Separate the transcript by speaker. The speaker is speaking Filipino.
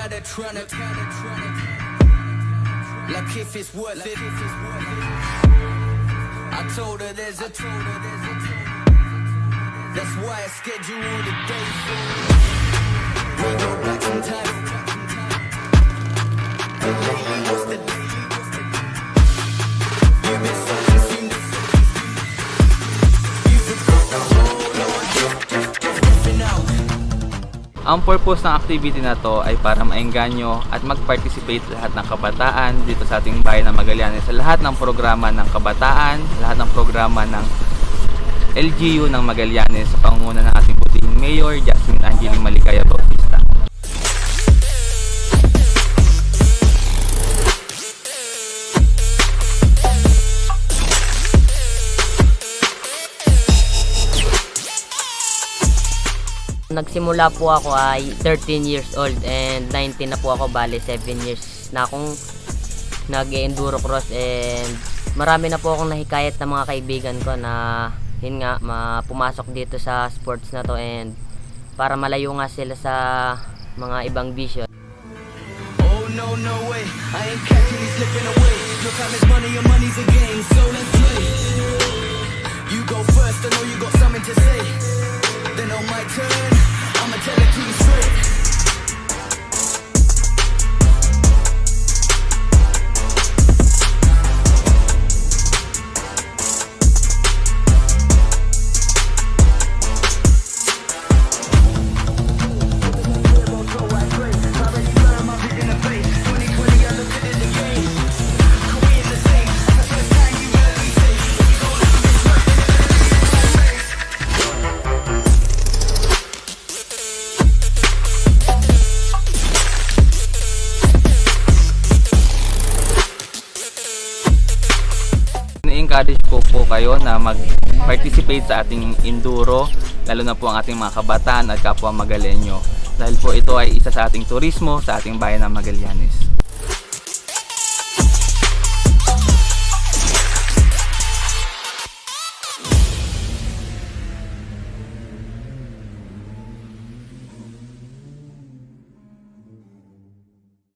Speaker 1: at her tryna like if it's worth it. I told her there's a that's why I schedule all the days for it. We go back in time. Lately, what's the day? You've been so consumed. You forgot the whole lot. Just riffing out.
Speaker 2: Ang purpose ng activity na to ay para maengganyo at mag-participate lahat ng kabataan dito sa ating bayan ng Magallanes sa lahat ng programa ng kabataan, lahat ng programa ng LGU ng Magallanes sa pangunguna ng ating butihing Mayor Jasmine Angeline Maligaya Bautista.
Speaker 3: Nagsimula po ako ay 13 years old and 19 na po ako, bali 7 years na akong nag-enduro cross, and marami na po akong nahikayat ng mga kaibigan ko na yun nga, pumasok dito sa sports na to, and para malayo nga sila sa mga ibang bisyo.
Speaker 1: Oh no, no way, I ain't catching you slipping away. Your time is money, your money's a game, so let's play. You go first, I know you got something to say. Then on my turn, I'ma tell it to you straight.
Speaker 2: I-encourage po kayo na mag-participate sa ating enduro, lalo na po ang ating mga kabataan at kapwa Magalenyo, dahil po ito ay isa sa ating turismo sa ating bayan ng Magallanes.